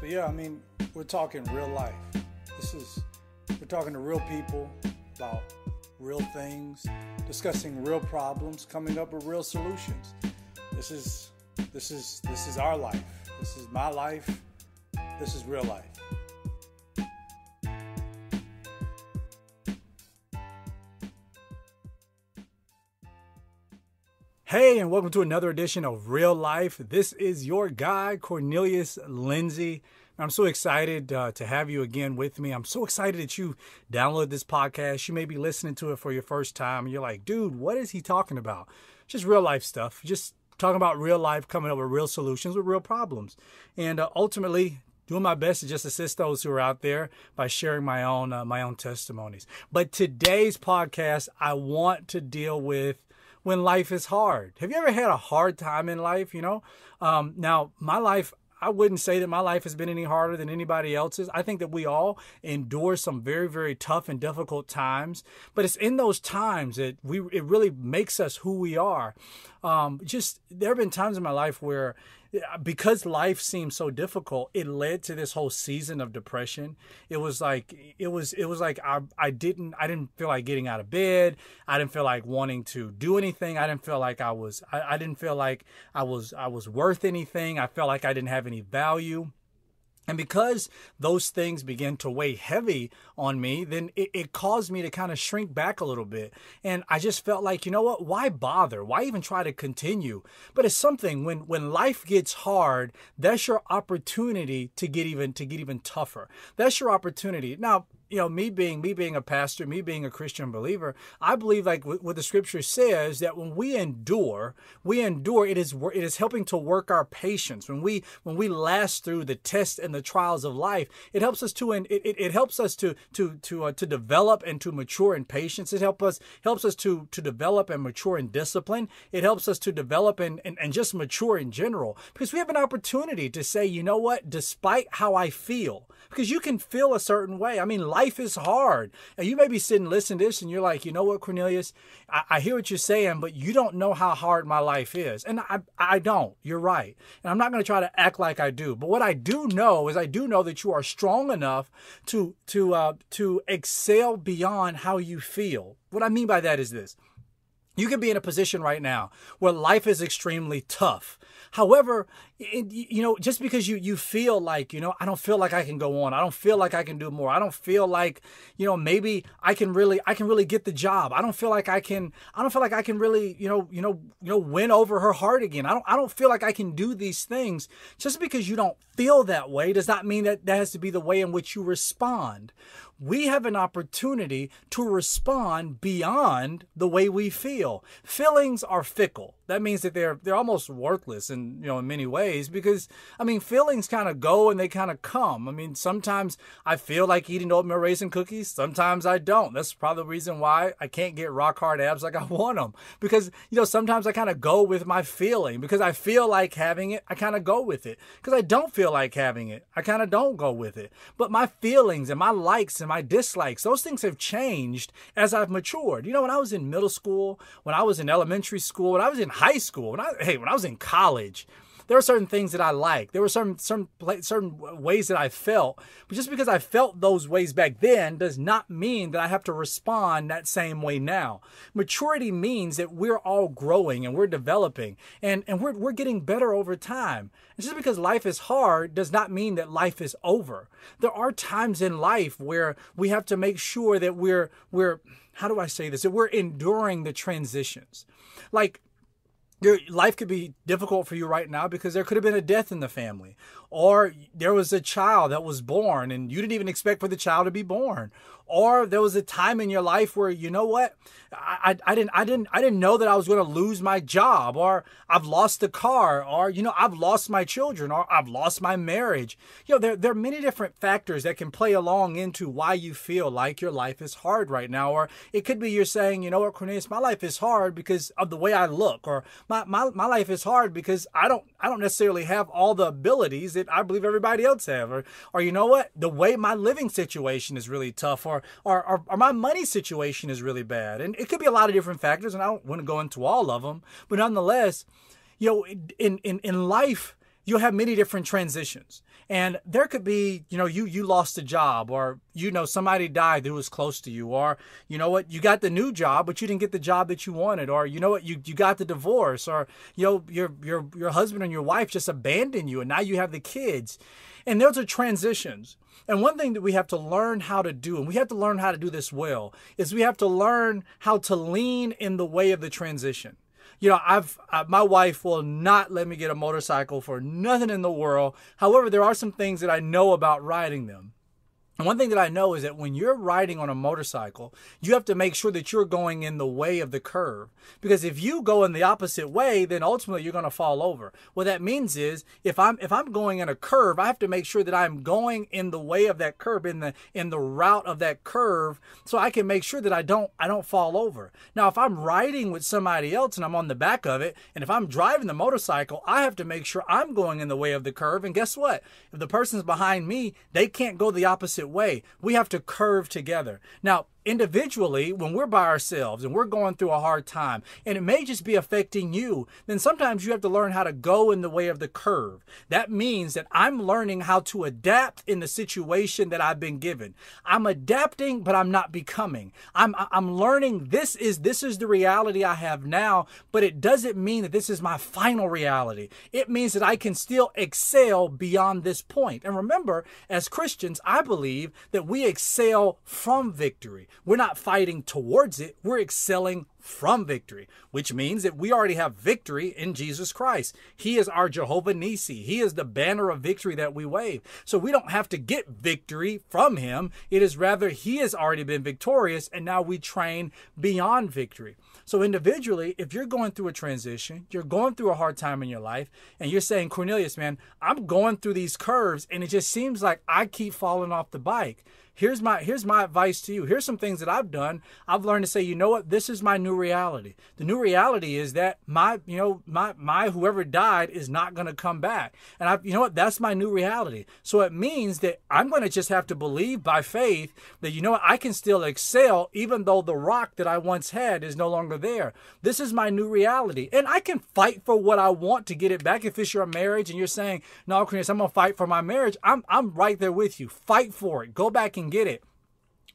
But yeah, I mean, we're talking real life. We're talking to real people about real things, discussing real problems, coming up with real solutions. This is our life. This is my life. This is real life. Hey, and welcome to another edition of Real Life. This is your guy, Cornelius Lindsay. I'm so excited to have you again with me. I'm so excited that you downloaded this podcast. You may be listening to it for your first time, and you're like, dude, what is he talking about? Just real life stuff. Just talking about real life, coming up with real solutions with real problems. And ultimately, doing my best to just assist those who are out there by sharing my own testimonies. But today's podcast, I want to deal with when life is hard. Have you ever had a hard time in life? Now my life, I wouldn't say that my life has been any harder than anybody else's. I think that we all endure some very, very tough and difficult times, but it's in those times that it really makes us who we are. There have been times in my life where, because life seemed so difficult, it led to this whole season of depression. It was like I didn't feel like getting out of bed. I didn't feel like wanting to do anything. I didn't feel like I didn't feel like I was worth anything. I felt like I didn't have any value. And because those things began to weigh heavy on me, then it caused me to kind of shrink back a little bit. And I just felt like, you know what, why bother? Why even try to continue? But it's something, when life gets hard, that's your opportunity to get even tougher. That's your opportunity. Now, me being a pastor, me being a Christian believer, I believe, like what the scripture says, that when we endure, it is helping to work our patience. When we last through the tests and the trials of life, it helps us to develop and to mature in patience. It helps us to develop and mature in discipline. It helps us to develop and just mature in general, because we have an opportunity to say, you know what, despite how I feel, because you can feel a certain way. I mean, life is hard. And you may be sitting listening to this and you're like, you know what, Cornelius, I hear what you're saying, but you don't know how hard my life is. And I don't. You're right. And I'm not going to try to act like I do. But what I do know is I do know that you are strong enough to excel beyond how you feel. What I mean by that is this. You could be in a position right now where life is extremely tough. However, just because you feel like, I don't feel like I can go on. I don't feel like I can do more. I don't feel like, maybe I can really get the job. I don't feel like I can really, win over her heart again. I don't feel like I can do these things. Just because you don't feel that way does not mean that has to be the way in which you respond. We have an opportunity to respond beyond the way we feel. Feelings are fickle. That means that they're almost worthless in many ways, because feelings kind of go and they kind of come. Sometimes I feel like eating oatmeal raisin cookies. Sometimes I don't. That's probably the reason why I can't get rock hard abs like I want them, because sometimes I kind of go with my feeling. Because I feel like having it, I kind of go with it. Because I don't feel like having it, I kind of don't go with it. But my feelings and my likes and my dislikes, those things have changed as I've matured. When I was in middle school, when I was in elementary school, when I was in high school, when I was in college, there were certain things that I liked. There were certain ways that I felt. But just because I felt those ways back then does not mean that I have to respond that same way now. Maturity means that we're all growing and we're developing and we're getting better over time. And just because life is hard does not mean that life is over. There are times in life where we have to make sure that we're how do I say this? That we're enduring the transitions. Like, your life could be difficult for you right now because there could have been a death in the family, or there was a child that was born and you didn't even expect for the child to be born, or there was a time in your life where, you know what, I didn't know that I was going to lose my job, or I've lost a car, or I've lost my children, or I've lost my marriage. There are many different factors that can play along into why you feel like your life is hard right now. Or it could be you're saying, you know what, Cornelius, my life is hard because of the way I look, or my life is hard because I don't necessarily have all the abilities that I believe everybody else have, or you know what, the way my living situation is really tough, or my money situation is really bad. And it could be a lot of different factors, and I don't want to go into all of them, but nonetheless, in life, you'll have many different transitions. And there could be, you lost a job, or, somebody died who was close to you, or, you got the new job, but you didn't get the job that you wanted, or, you got the divorce, or, your husband and your wife just abandoned you and now you have the kids. And those are transitions. And one thing that we have to learn how to do, and we have to learn how to do this well, is we have to learn how to lean in the way of the transition. My wife will not let me get a motorcycle for nothing in the world. However, there are some things that I know about riding them. And one thing that I know is that when you're riding on a motorcycle, you have to make sure that you're going in the way of the curve. Because if you go in the opposite way, then ultimately you're going to fall over. What that means is if I'm going in a curve, I have to make sure that I'm going in the way of that curve, in the route of that curve, so I can make sure that I don't fall over. Now, if I'm riding with somebody else and I'm on the back of it, and if I'm driving the motorcycle, I have to make sure I'm going in the way of the curve. And guess what? If the person's behind me, they can't go the opposite way. We have to curve together. Now, individually, when we're by ourselves and we're going through a hard time, and it may just be affecting you, then sometimes you have to learn how to go in the way of the curve. That means that I'm learning how to adapt in the situation that I've been given. I'm adapting, but I'm not becoming. I'm learning this is the reality I have now, but it doesn't mean that this is my final reality. It means that I can still excel beyond this point. And remember, as Christians, I believe that we excel from victory. We're not fighting towards it. We're excelling from victory, which means that we already have victory in Jesus Christ. He is our Jehovah Nissi. He is the banner of victory that we wave. So we don't have to get victory from him. It is rather he has already been victorious, and now we train beyond victory. So individually, if you're going through a transition, you're going through a hard time in your life, and you're saying, Cornelius, man, I'm going through these curves, and it just seems like I keep falling off the bike. Here's my advice to you. Here's some things that I've done. I've learned to say, you know what? This is my new reality. The new reality is that my whoever died is not going to come back. And you know what? That's my new reality. So it means that I'm going to just have to believe by faith that, you know what? I can still excel even though the rock that I once had is no longer there. This is my new reality. And I can fight for what I want to get it back. If it's your marriage and you're saying, no, Cornelius, I'm going to fight for my marriage. I'm right there with you. Fight for it. Go back and get it.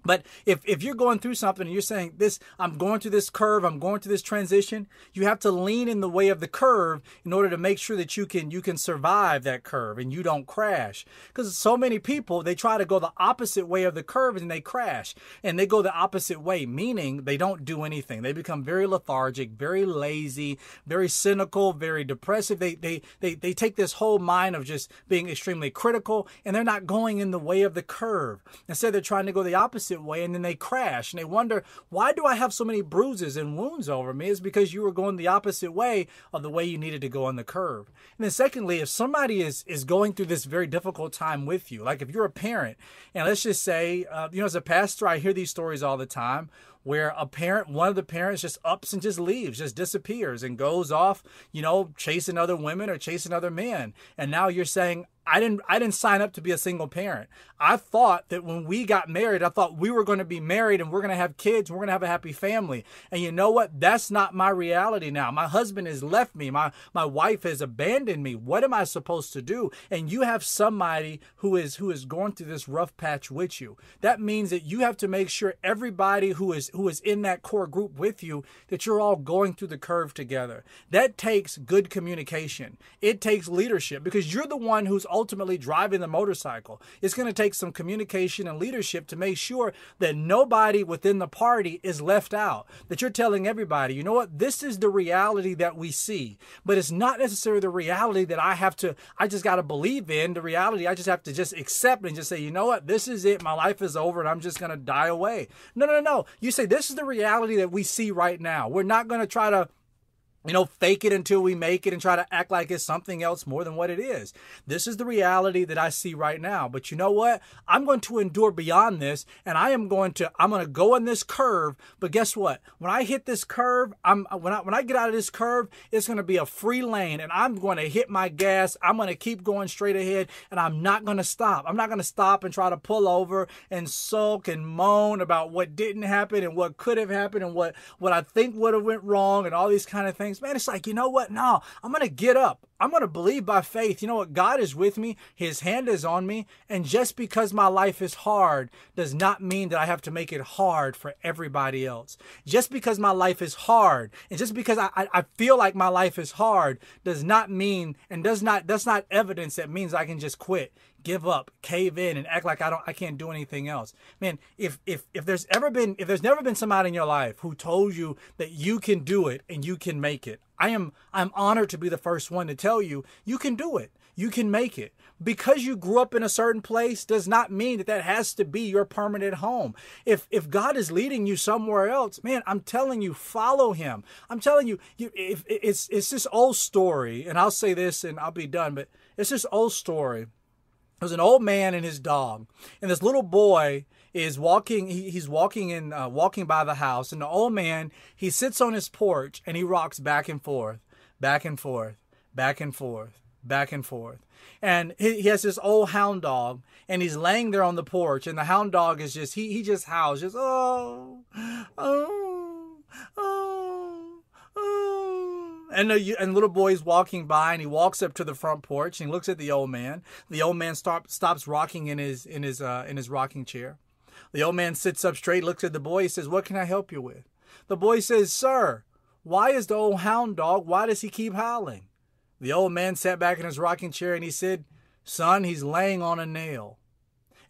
But if you're going through something and you're saying I'm going through this curve, I'm going through this transition, you have to lean in the way of the curve in order to make sure that you can survive that curve and you don't crash. Because so many people, they try to go the opposite way of the curve and they crash. And they go the opposite way, meaning they don't do anything. They become very lethargic, very lazy, very cynical, very depressive. They take this whole mind of just being extremely critical, and they're not going in the way of the curve. Instead, they're trying to go the opposite way, and then they crash and they wonder, why do I have so many bruises and wounds over me? It's because you were going the opposite way of the way you needed to go on the curve. And then secondly, if somebody is going through this very difficult time with you, like if you're a parent, and let's just say, as a pastor, I hear these stories all the time where one of the parents just ups and just leaves, just disappears and goes off, chasing other women or chasing other men. And now you're saying, I didn't sign up to be a single parent. I thought that when we got married, I thought we were going to be married and we're going to have kids and we're going to have a happy family. And you know what? That's not my reality now. My husband has left me. My wife has abandoned me. What am I supposed to do? And you have somebody who is going through this rough patch with you. That means that you have to make sure everybody who is in that core group with you, that you're all going through the curve together. That takes good communication. It takes leadership, because you're the one who's ultimately driving the motorcycle. It's going to take some communication and leadership to make sure that nobody within the party is left out, that you're telling everybody, you know what, this is the reality that we see, but it's not necessarily the reality that I just got to believe in. The reality I just have to just accept and just say, you know what, this is it. My life is over and I'm just going to die away. No. You say, this is the reality that we see right now. We're not going to try to fake it until we make it and try to act like it's something else more than what it is. This is the reality that I see right now. But you know what? I'm going to endure beyond this, and I'm going to go in this curve. But guess what? When I hit this curve, when I get out of this curve, it's going to be a free lane, and I'm going to hit my gas. I'm going to keep going straight ahead, and I'm not going to stop. I'm not going to stop and try to pull over and sulk and moan about what didn't happen and what could have happened and what I think would have went wrong and all these kind of things. Man, it's like, you know what? No, I'm going to get up. I'm going to believe by faith. You know what? God is with me. His hand is on me. And just because my life is hard does not mean that I have to make it hard for everybody else. Just because my life is hard and just because I feel like my life is hard does not mean, and that's not evidence that means I can just quit, give up, cave in, and act like I can't do anything else. Man, if there's never been somebody in your life who told you that you can do it and you can make it, I'm honored to be the first one to tell you you can do it. You can make it. Because you grew up in a certain place does not mean that has to be your permanent home. If God is leading you somewhere else, man, I'm telling you, follow him. I'm telling you, if it's this old story, and I'll say this and I'll be done, but it's this old story. There's an old man and his dog, and this little boy is walking. He's walking by the house, and the old man, he sits on his porch and he rocks back and forth, back and forth, back and forth, back and forth. And he has this old hound dog, and he's laying there on the porch, and the hound dog is just he just howls, just oh, oh, oh, oh. And the little boy's walking by, and he walks up to the front porch and he looks at the old man. The old man stops rocking in his rocking chair. The old man sits up straight, looks at the boy. He says, "What can I help you with?" The boy says, "Sir, why is the old hound dog? Why does he keep howling?" The old man sat back in his rocking chair and he said, "Son, he's laying on a nail."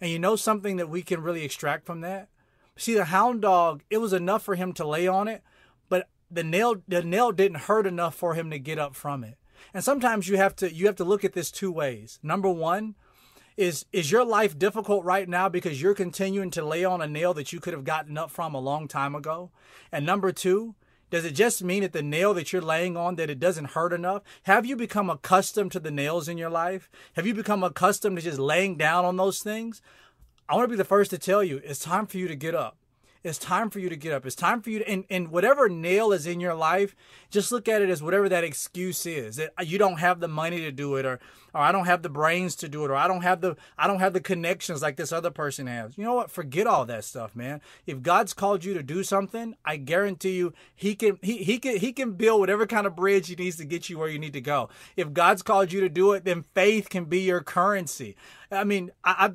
And you know something that we can really extract from that? See, the hound dog, it was enough for him to lay on it, but the nail didn't hurt enough for him to get up from it. And sometimes you have to look at this two ways. Number one, is your life difficult right now because you're continuing to lay on a nail that you could have gotten up from a long time ago? And number two, does it just mean that the nail that you're laying on, that it doesn't hurt enough? Have you become accustomed to the nails in your life? Have you become accustomed to just laying down on those things? I want to be the first to tell you, it's time for you to get up. It's time for you to get up. It's time for you to, and whatever nail is in your life, just look at it as whatever that excuse is. That you don't have the money to do it, or I don't have the brains to do it, or I don't have the connections like this other person has. You know what? Forget all that stuff, man. If God's called you to do something, I guarantee you he can build whatever kind of bridge he needs to get you where you need to go. If God's called you to do it, then faith can be your currency. I mean,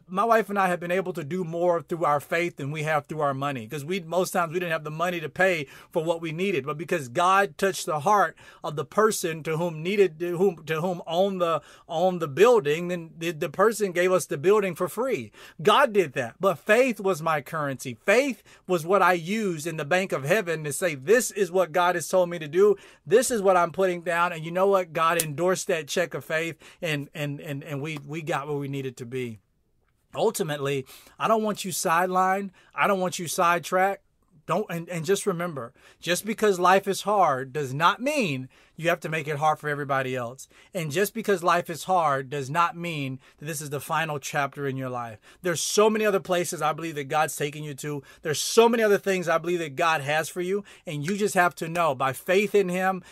my wife and I have been able to do more through our faith than we have through our money, because most times we didn't have the money to pay for what we needed, but because God touched the heart of the person to whom owned the building, then the person gave us the building for free. God did that, but faith was my currency. Faith was what I used in the bank of heaven to say, this is what God has told me to do. This is what I'm putting down, and you know what? God endorsed that check of faith, and we got what we needed to be. Ultimately, I don't want you sidelined. I don't want you sidetracked. And just remember, just because life is hard does not mean you have to make it hard for everybody else. And just because life is hard does not mean that this is the final chapter in your life. There's so many other places I believe that God's taking you to. There's so many other things I believe that God has for you. And you just have to know, by faith in him,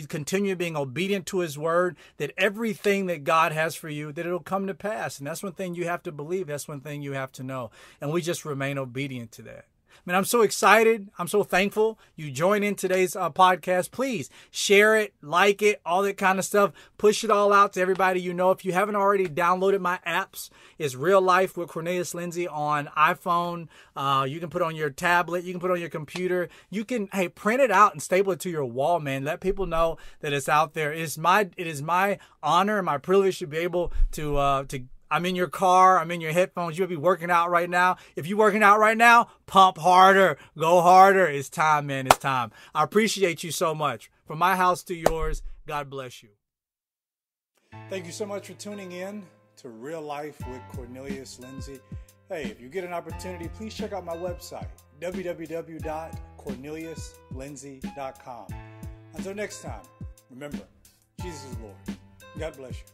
continue being obedient to his word, that everything that God has for you, that it'll come to pass. And that's one thing you have to believe. That's one thing you have to know. And we just remain obedient to that. Man, I'm so excited. I'm so thankful you joined in today's podcast. Please share it, like it, all that kind of stuff. Push it all out to everybody you know. If you haven't already downloaded my apps, it's Real Life with Cornelius Lindsay on iPhone. You can put on your tablet. You can put on your computer. You can, print it out and staple it to your wall, man. Let people know that it's out there. It is my honor and my privilege to be able to I'm in your car. I'm in your headphones. You'll be working out right now. If you're working out right now, pump harder. Go harder. It's time, man. It's time. I appreciate you so much. From my house to yours, God bless you. Thank you so much for tuning in to Real Life with Cornelius Lindsay. Hey, if you get an opportunity, please check out my website, www.corneliuslindsay.com. Until next time, remember, Jesus is Lord. God bless you.